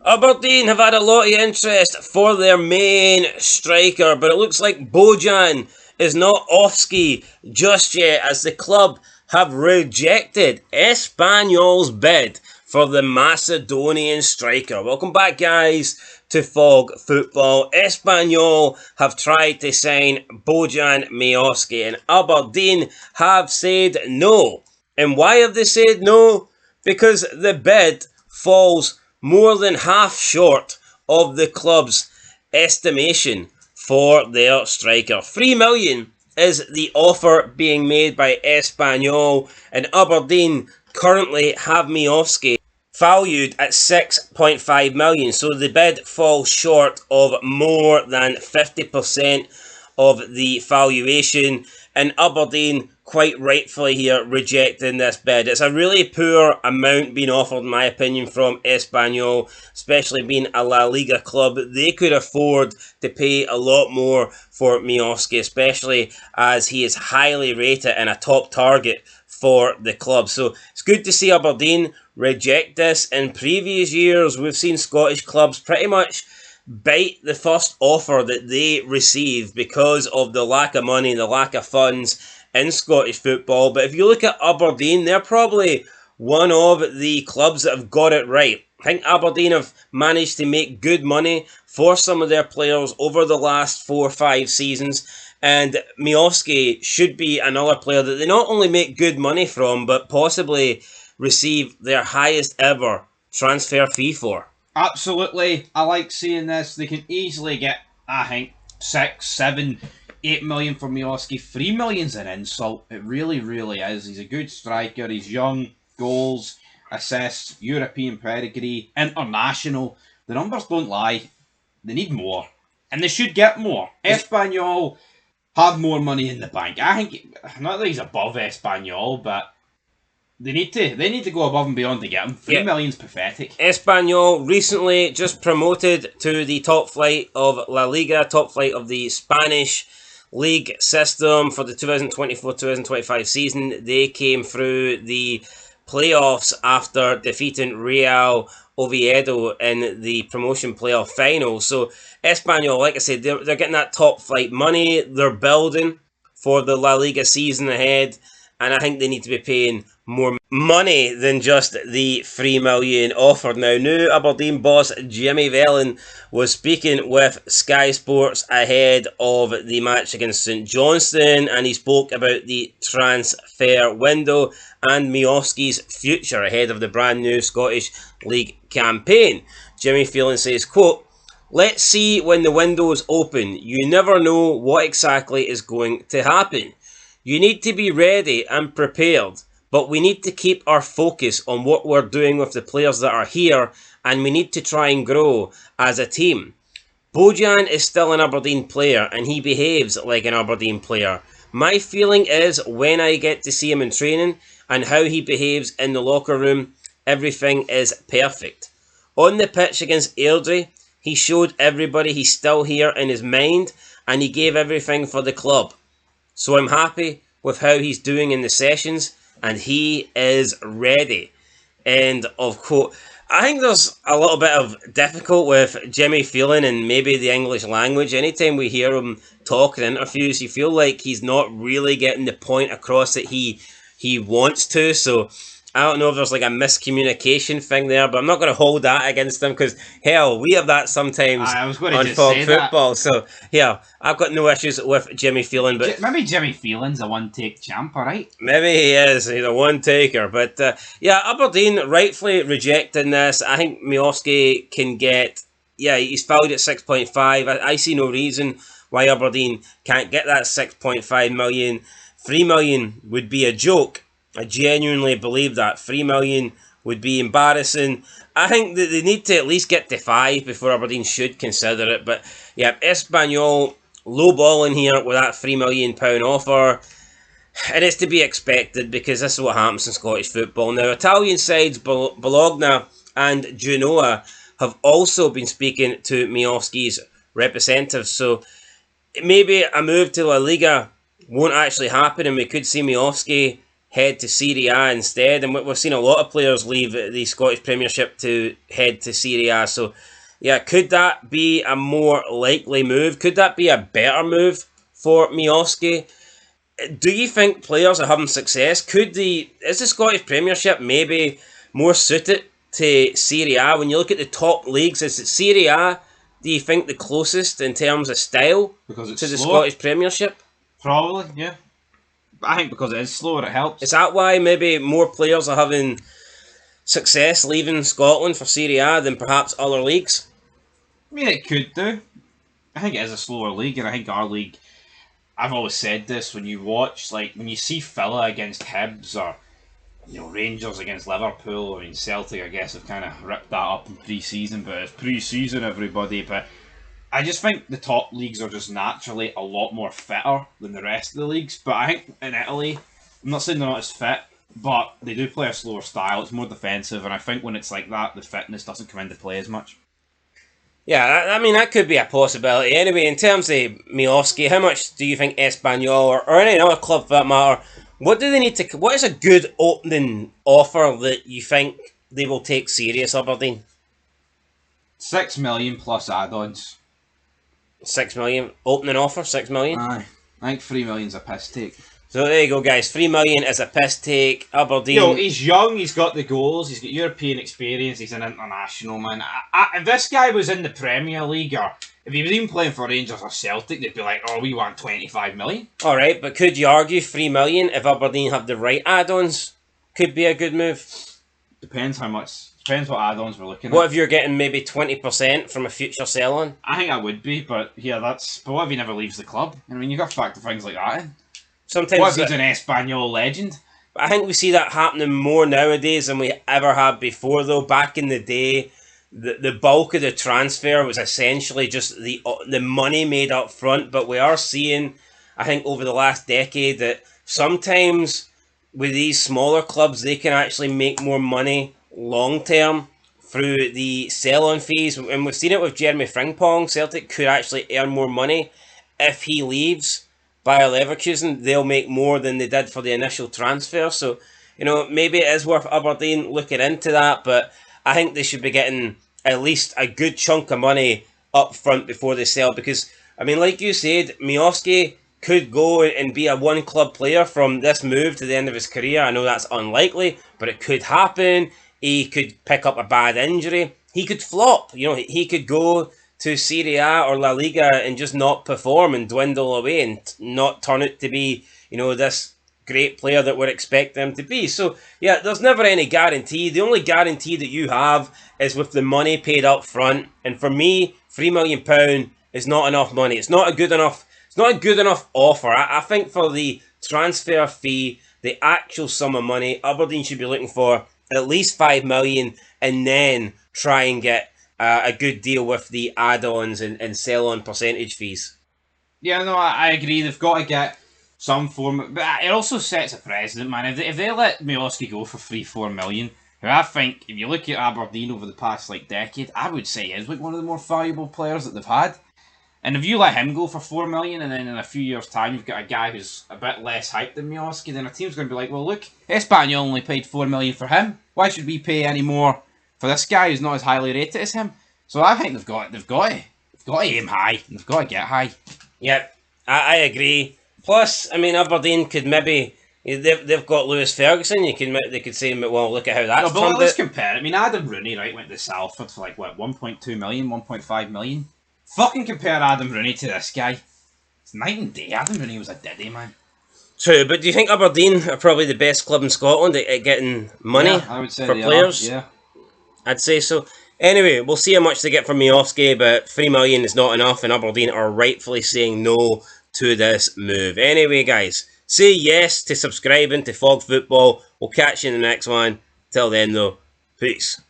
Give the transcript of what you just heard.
Aberdeen have had a lot of interest for their main striker, but it looks like Bojan is not Miovski just yet, as the club have rejected Espanyol's bid for the Macedonian striker. Welcome back, guys, to Fog Football. Espanyol have tried to sign Bojan Miovski, and Aberdeen have said no. And why have they said no? Because the bid falls more than half short of the club's estimation for their striker. 3 million is the offer being made by Espanyol, and Aberdeen currently have Miovski valued at 6.5 million. So the bid falls short of more than 50% of the valuation, and Aberdeen quite rightfully here rejecting this bid. It's a really poor amount being offered, in my opinion, from Espanyol, especially being a La Liga club. They could afford to pay a lot more for Miovski, especially as he is highly rated and a top target for the club. So it's good to see Aberdeen reject this. In previous years, we've seen Scottish clubs pretty much bite the first offer that they receive because of the lack of money, the lack of funds in Scottish football. But if you look at Aberdeen, they're probably one of the clubs that have got it right. I think Aberdeen have managed to make good money for some of their players over the last 4 or 5 seasons, and Miovski should be another player that they not only make good money from, but possibly receive their highest ever transfer fee for. Absolutely, I like seeing this. They can easily get, I think, 6, 7, 8 million for Miovski. 3 million's an insult. It really, really is. He's a good striker. He's young. Goals, assists, European pedigree, international. The numbers don't lie. They need more. And they should get more. Espanyol have more money in the bank. I think, not that he's above Espanyol, but They need to go above and beyond to get him. 3 million's pathetic. Espanyol recently just promoted to the top flight of La Liga, top flight of the Spanish league system for the 2024-2025 season. They came through the playoffs after defeating Real Oviedo in the promotion playoff final. So Espanyol, like I said, they're getting that top flight money. They're building for the La Liga season ahead, and I think they need to be paying more money than just the 3 million offered. Now, new Aberdeen boss Jimmy Vellon was speaking with Sky Sports ahead of the match against St Johnstone, and he spoke about the transfer window and Miovski's future ahead of the brand new Scottish League campaign. Jimmy Vellon says, quote, "Let's see when the window's open. You never know what exactly is going to happen. You need to be ready and prepared. But we need to keep our focus on what we're doing with the players that are here, and we need to try and grow as a team. Bojan is still an Aberdeen player, and he behaves like an Aberdeen player. My feeling is when I get to see him in training and how he behaves in the locker room, everything is perfect. On the pitch against Airdrie, he showed everybody he's still here in his mind, and he gave everything for the club. So I'm happy with how he's doing in the sessions, and he is ready." End of quote. I think there's a little bit of difficult with Jimmy Vellon and maybe the English language. Anytime we hear him talk in interviews, you feel like he's not really getting the point across that he wants to. So I don't know if there's like a miscommunication thing there, but I'm not going to hold that against him because, hell, we have that sometimes on Fog Football. So, yeah, I've got no issues with Jimmy Vellon. But maybe Jimmy Vellon's a one-take champ, alright? Maybe he is. He's a one-taker. But, yeah, Aberdeen rightfully rejecting this. I think Miovski can get, he's valued at 6.5. I see no reason why Aberdeen can't get that 6.5 million. 3 million would be a joke. I genuinely believe that. 3 million would be embarrassing. I think that they need to at least get to 5 before Aberdeen should consider it. But yeah, Espanyol lowballing here with that £3 million offer. It is to be expected because this is what happens in Scottish football. Now, Italian sides Bologna and Genoa have also been speaking to Miovski's representatives. So maybe a move to La Liga won't actually happen, and we could see Miovski head to Serie A instead. And we've seen a lot of players leave the Scottish Premiership to head to Serie A. So, yeah, could that be a more likely move? Could that be a better move for Miovski? Do you think players are having success? Is the Scottish Premiership maybe more suited to Serie A? When you look at the top leagues, is it Serie A, do you think, the closest in terms of style Because it's to the slower? Scottish Premiership? Probably, yeah. I think because it is slower, it helps. Is that why maybe more players are having success leaving Scotland for Serie A than perhaps other leagues? I mean, it could do. I think it is a slower league, and I think our league, I've always said this, when you watch, like, when you see Villa against Hibs, or, you know, Rangers against Liverpool, I mean, Celtic, I guess, have kind of ripped that up in pre-season, but it's pre-season, everybody, but I just think the top leagues are just naturally a lot more fitter than the rest of the leagues, but I think in Italy, I'm not saying they're not as fit, but they do play a slower style, it's more defensive, and I think when it's like that, the fitness doesn't come into play as much. Yeah, I mean, that could be a possibility. Anyway, in terms of Miovski, how much do you think ESPANYOL or any other club for that matter, what do they need to... What is a good opening offer that you think they will take serious, Aberdeen? 6 million plus add-ons. 6 million? Opening offer, 6 million? Aye. I think 3 million's a piss take. So there you go, guys. 3 million is a piss take. Aberdeen... You know, he's young, he's got the goals, he's got European experience, he's an international man. If this guy was in the Premier League, or if he was even playing for Rangers or Celtic, they'd be like, oh, we want 25 million. Alright, but could you argue 3 million if Aberdeen have the right add-ons could be a good move? Depends how much. Depends what add-ons we're looking at. What if you're getting maybe 20% from a future sell-on? I think I would be, but yeah, but what if he never leaves the club? I mean, you've got to factor things like that in. Sometimes what if he's an Espanyol legend? I think we see that happening more nowadays than we ever have before, though. Back in the day, the bulk of the transfer was essentially just the money made up front, but we are seeing, I think, over the last decade that sometimes with these smaller clubs, they can actually make more money long-term through the sell-on fees, and we've seen it with Jeremy Frimpong. Celtic could actually earn more money if he leaves. Bayer Leverkusen, they'll make more than they did for the initial transfer. So, you know, maybe it is worth Aberdeen looking into that, but I think they should be getting at least a good chunk of money up front before they sell, because, I mean, like you said, Miovski could go and be a one-club player from this move to the end of his career. I know that's unlikely, but it could happen. He could pick up a bad injury. He could flop. You know, he could go to Serie A or La Liga and just not perform and dwindle away and not turn out to be, you know, this great player that we're expecting him to be. So, yeah, there's never any guarantee. The only guarantee that you have is with the money paid up front. And for me, £3 million is not enough money. It's not a good enough offer. I think for the transfer fee, the actual sum of money, Aberdeen should be looking for at least 5 million and then try and get a good deal with the add-ons and sell-on percentage fees. Yeah, no, I agree. They've got to get some form, but it also sets a precedent, man. If they let Miovski go for 3-4 million, who I think, if you look at Aberdeen over the past decade, I would say is one of the more valuable players that they've had. And if you let him go for 4 million, and then in a few years' time you've got a guy who's a bit less hyped than Miovski, then a team's going to be like, well, look, Espanyol only paid 4 million for him. Why should we pay any more for this guy who's not as highly rated as him? So I think they've got to aim high. They've got to get high. Yep, I agree. Plus, I mean, Aberdeen could maybe they've got Lewis Ferguson. They could say, well, look at how that's no, but let's out. compare. I mean, Adam Rooney, right, went to Salford for 1.2 million, 1.5 million. Fucking compare Adam Rooney to this guy. It's night and day. Adam Rooney was a diddy, man. True, but do you think Aberdeen are probably the best club in Scotland at getting money I would say for players? Yeah. I'd say so. Anyway, we'll see how much they get from Miovski, but 3 million is not enough, and Aberdeen are rightfully saying no to this move. Anyway, guys, say yes to subscribing to Fog Football. We'll catch you in the next one. Till then, though, peace.